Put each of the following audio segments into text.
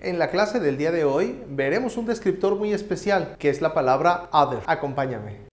En la clase del día de hoy veremos un descriptor muy especial, que es la palabra other. Acompáñame.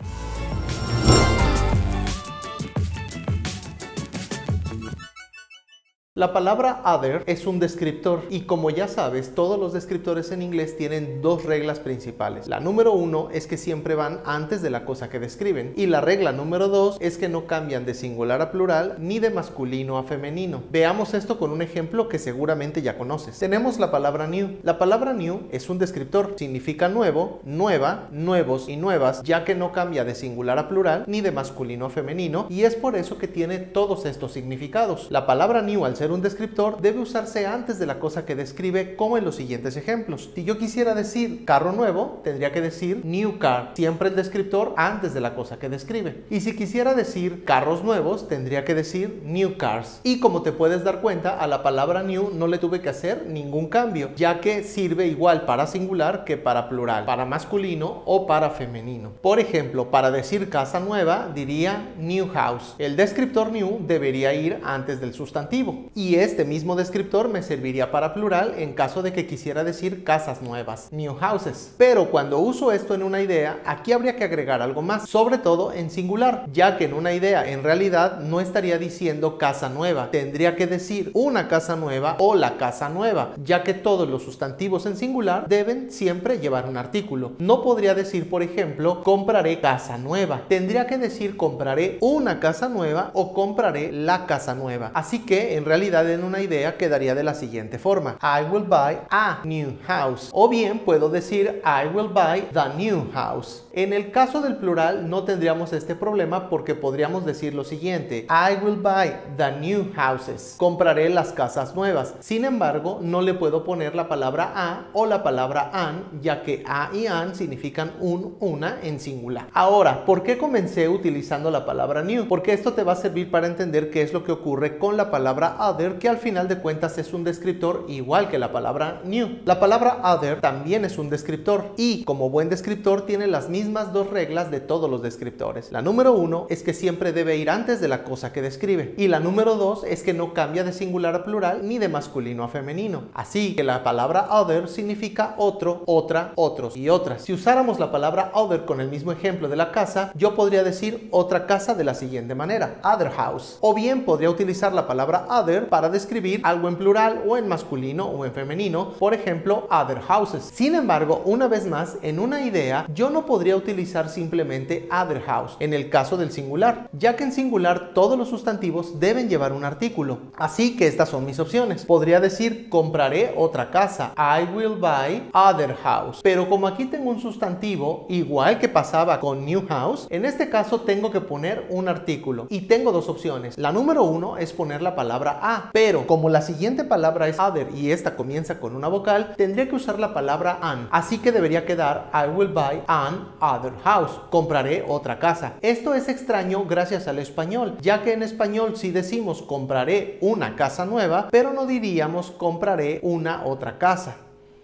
La palabra other es un descriptor y como ya sabes, todos los descriptores en inglés tienen dos reglas principales. La número 1 es que siempre van antes de la cosa que describen y la regla número 2 es que no cambian de singular a plural ni de masculino a femenino. Veamos esto con un ejemplo que seguramente ya conoces. Tenemos la palabra new. La palabra new es un descriptor, significa nuevo, nueva, nuevos y nuevas, ya que no cambia de singular a plural ni de masculino a femenino y es por eso que tiene todos estos significados. La palabra new, al ser un descriptor, debe usarse antes de la cosa que describe, como en los siguientes ejemplos. Si yo quisiera decir carro nuevo, tendría que decir new car, siempre el descriptor antes de la cosa que describe. Y si quisiera decir carros nuevos, tendría que decir new cars. Y como te puedes dar cuenta, a la palabra new no le tuve que hacer ningún cambio, ya que sirve igual para singular que para plural, para masculino o para femenino. Por ejemplo, para decir casa nueva, diría new house. El descriptor new debería ir antes del sustantivo. Y este mismo descriptor me serviría para plural en caso de que quisiera decir casas nuevas, new houses. Pero cuando uso esto en una idea, aquí habría que agregar algo más, sobre todo en singular, ya que en una idea en realidad no estaría diciendo casa nueva, tendría que decir una casa nueva o la casa nueva, ya que todos los sustantivos en singular deben siempre llevar un artículo. No podría decir, por ejemplo, compraré casa nueva, tendría que decir compraré una casa nueva o compraré la casa nueva. Así que en realidad en una idea quedaría de la siguiente forma: I will buy a new house, o bien puedo decir I will buy the new house. En el caso del plural no tendríamos este problema porque podríamos decir lo siguiente: I will buy the new houses, compraré las casas nuevas. Sin embargo, no le puedo poner la palabra a o la palabra an, ya que a y an significan una en singular. Ahora, ¿por qué comencé utilizando la palabra new? Porque esto te va a servir para entender qué es lo que ocurre con la palabra other, que al final de cuentas es un descriptor igual que la palabra new. La palabra other también es un descriptor y como buen descriptor tiene las mismas dos reglas de todos los descriptores. La número 1 es que siempre debe ir antes de la cosa que describe y la número 2 es que no cambia de singular a plural ni de masculino a femenino. Así que la palabra other significa otro, otra, otros y otras. Si usáramos la palabra other con el mismo ejemplo de la casa, yo podría decir otra casa de la siguiente manera: other house. O bien podría utilizar la palabra other para describir algo en plural o en masculino o en femenino, por ejemplo other houses. Sin embargo, una vez más, en una idea yo no podría utilizar simplemente other house en el caso del singular, ya que en singular todos los sustantivos deben llevar un artículo. Así que estas son mis opciones. Podría decir compraré otra casa, I will buy other house, pero como aquí tengo un sustantivo igual que pasaba con new house, en este caso tengo que poner un artículo y tengo dos opciones. La número 1 es poner la palabra a, pero como la siguiente palabra es other y esta comienza con una vocal, tendría que usar la palabra an, así que debería quedar I will buy an other house, compraré otra casa. Esto es extraño gracias al español, ya que en español sí decimos compraré una casa nueva, pero no diríamos compraré una otra casa.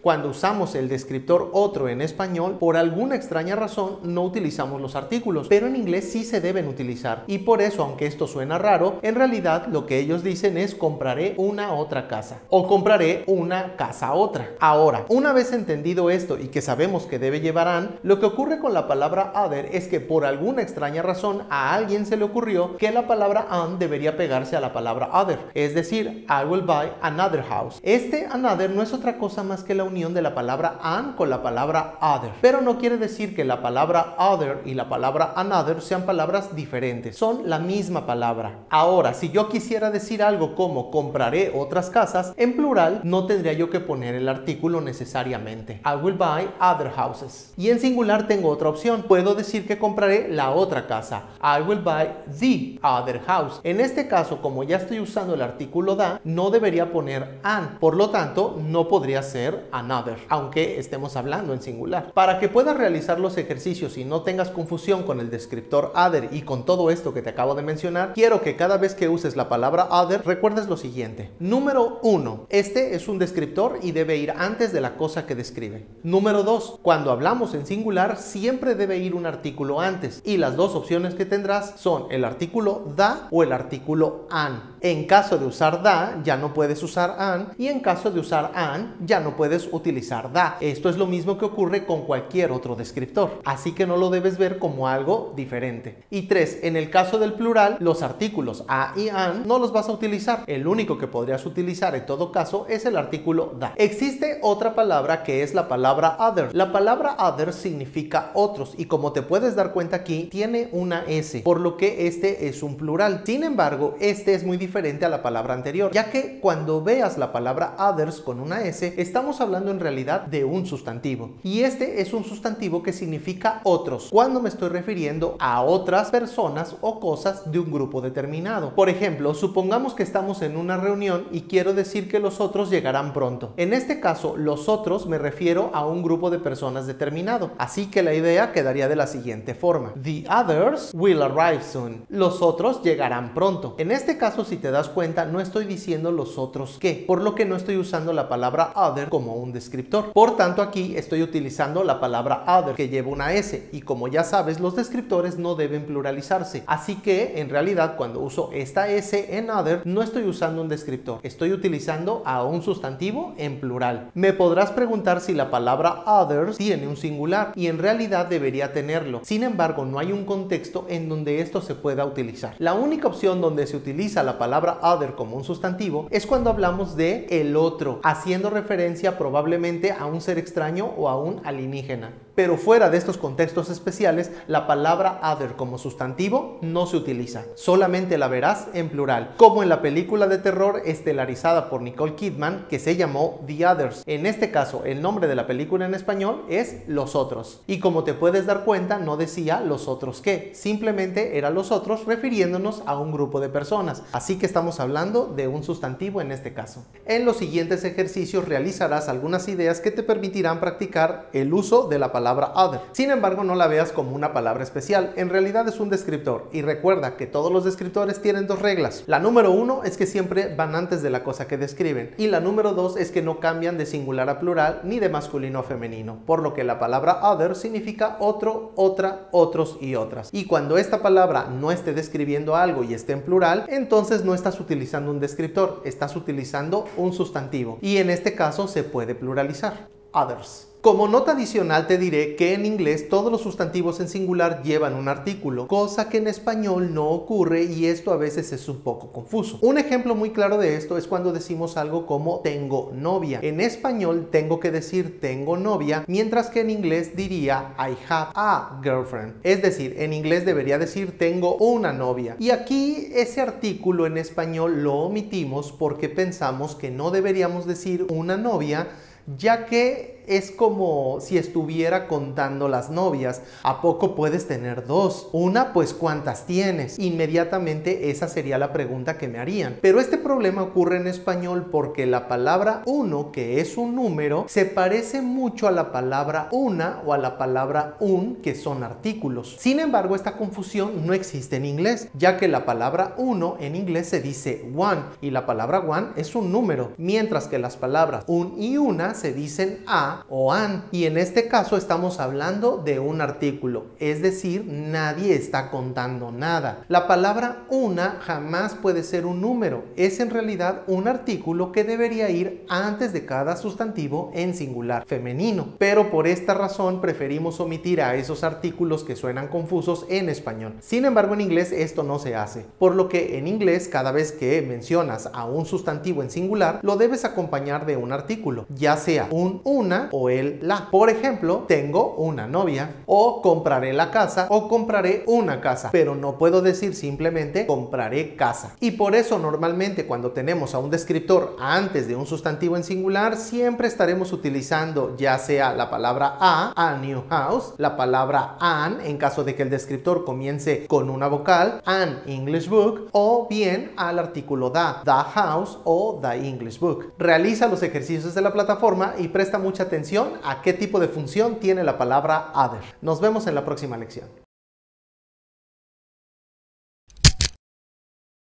Cuando usamos el descriptor otro en español, por alguna extraña razón no utilizamos los artículos, pero en inglés sí se deben utilizar. Y por eso, aunque esto suena raro, en realidad lo que ellos dicen es compraré una otra casa o compraré una casa otra. Ahora, una vez entendido esto y que sabemos que debe llevar an, lo que ocurre con la palabra other es que por alguna extraña razón a alguien se le ocurrió que la palabra an debería pegarse a la palabra other, es decir, I will buy another house. Este another no es otra cosa más que la unión de la palabra an con la palabra other, pero no quiere decir que la palabra other y la palabra another sean palabras diferentes, son la misma palabra. Ahora, si yo quisiera decir algo como compraré otras casas, en plural no tendría yo que poner el artículo necesariamente, I will buy other houses. Y en singular tengo otra opción, puedo decir que compraré la otra casa, I will buy the other house. En este caso, como ya estoy usando el artículo da, no debería poner an, por lo tanto no podría ser another, aunque estemos hablando en singular. Para que puedas realizar los ejercicios y no tengas confusión con el descriptor other y con todo esto que te acabo de mencionar, quiero que cada vez que uses la palabra other recuerdes lo siguiente. Número 1, este es un descriptor y debe ir antes de la cosa que describe. Número 2, cuando hablamos en singular siempre debe ir un artículo antes y las dos opciones que tendrás son el artículo da o el artículo an. En caso de usar da ya no puedes usar an y en caso de usar an ya no puedes utilizar da. Esto es lo mismo que ocurre con cualquier otro descriptor, así que no lo debes ver como algo diferente. Y 3, en el caso del plural, los artículos a y an no los vas a utilizar. El único que podrías utilizar en todo caso es el artículo da. Existe otra palabra que es la palabra other. La palabra other significa otros y como te puedes dar cuenta aquí, tiene una S, por lo que este es un plural. Sin embargo, este es muy diferente a la palabra anterior, ya que cuando veas la palabra others con una S, estamos hablando en realidad de un sustantivo. Y este es un sustantivo que significa otros, cuando me estoy refiriendo a otras personas o cosas de un grupo determinado. Por ejemplo, supongamos que estamos en una reunión y quiero decir que los otros llegarán pronto. En este caso, los otros me refiero a un grupo de personas determinado. Así que la idea quedaría de la siguiente forma: The others will arrive soon. Los otros llegarán pronto. En este caso, si te das cuenta, no estoy diciendo los otros qué, por lo que no estoy usando la palabra other como un descriptor. Por tanto, aquí estoy utilizando la palabra other que lleva una S y como ya sabes, los descriptores no deben pluralizarse. Así que en realidad cuando uso esta S en other no estoy usando un descriptor, estoy utilizando a un sustantivo en plural. Me podrás preguntar si la palabra others tiene un singular y en realidad debería tenerlo. Sin embargo, no hay un contexto en donde esto se pueda utilizar. La única opción donde se utiliza la palabra other como un sustantivo es cuando hablamos de el otro, haciendo referencia probablemente a un ser extraño o a un alienígena. Pero fuera de estos contextos especiales, la palabra other como sustantivo no se utiliza. Solamente la verás en plural, como en la película de terror estelarizada por Nicole Kidman que se llamó The Others. En este caso, el nombre de la película en español es Los Otros. Y como te puedes dar cuenta, no decía los otros qué, simplemente era los otros refiriéndonos a un grupo de personas. Así que estamos hablando de un sustantivo en este caso. En los siguientes ejercicios realizarás algunas ideas que te permitirán practicar el uso de la palabra other. Sin embargo, no la veas como una palabra especial, en realidad es un descriptor y recuerda que todos los descriptores tienen dos reglas. La número 1 es que siempre van antes de la cosa que describen y la número 2 es que no cambian de singular a plural ni de masculino a femenino, por lo que la palabra other significa otro, otra, otros y otras. Y cuando esta palabra no esté describiendo algo y esté en plural, entonces no estás utilizando un descriptor, estás utilizando un sustantivo y en este caso se puede pluralizar. Others. Como nota adicional te diré que en inglés todos los sustantivos en singular llevan un artículo, cosa que en español no ocurre y esto a veces es un poco confuso. Un ejemplo muy claro de esto es cuando decimos algo como tengo novia. En español tengo que decir tengo novia, mientras que en inglés diría I have a girlfriend. Es decir, en inglés debería decir tengo una novia. Y aquí ese artículo en español lo omitimos porque pensamos que no deberíamos decir una novia, ya que es como si estuviera contando las novias. ¿A poco puedes tener dos? Una, pues ¿cuántas tienes? Inmediatamente esa sería la pregunta que me harían. Pero este problema ocurre en español porque la palabra uno, que es un número, se parece mucho a la palabra una o a la palabra un, que son artículos. Sin embargo, esta confusión no existe en inglés, ya que la palabra uno en inglés se dice one y la palabra one es un número, mientras que las palabras un y una se dicen a o an, y en este caso estamos hablando de un artículo, es decir, nadie está contando nada. La palabra una jamás puede ser un número, es en realidad un artículo que debería ir antes de cada sustantivo en singular femenino, pero por esta razón preferimos omitir a esos artículos que suenan confusos en español. Sin embargo, en inglés esto no se hace, por lo que en inglés cada vez que mencionas a un sustantivo en singular lo debes acompañar de un artículo, ya sea un una o el la. Por ejemplo, tengo una novia, o compraré la casa, o compraré una casa, pero no puedo decir simplemente compraré casa. Y por eso normalmente cuando tenemos a un descriptor antes de un sustantivo en singular, siempre estaremos utilizando ya sea la palabra a new house, la palabra an en caso de que el descriptor comience con una vocal, an English book, o bien al artículo the house o the English book. Realiza los ejercicios de la plataforma y presta mucha atención a qué tipo de función tiene la palabra other. Nos vemos en la próxima lección.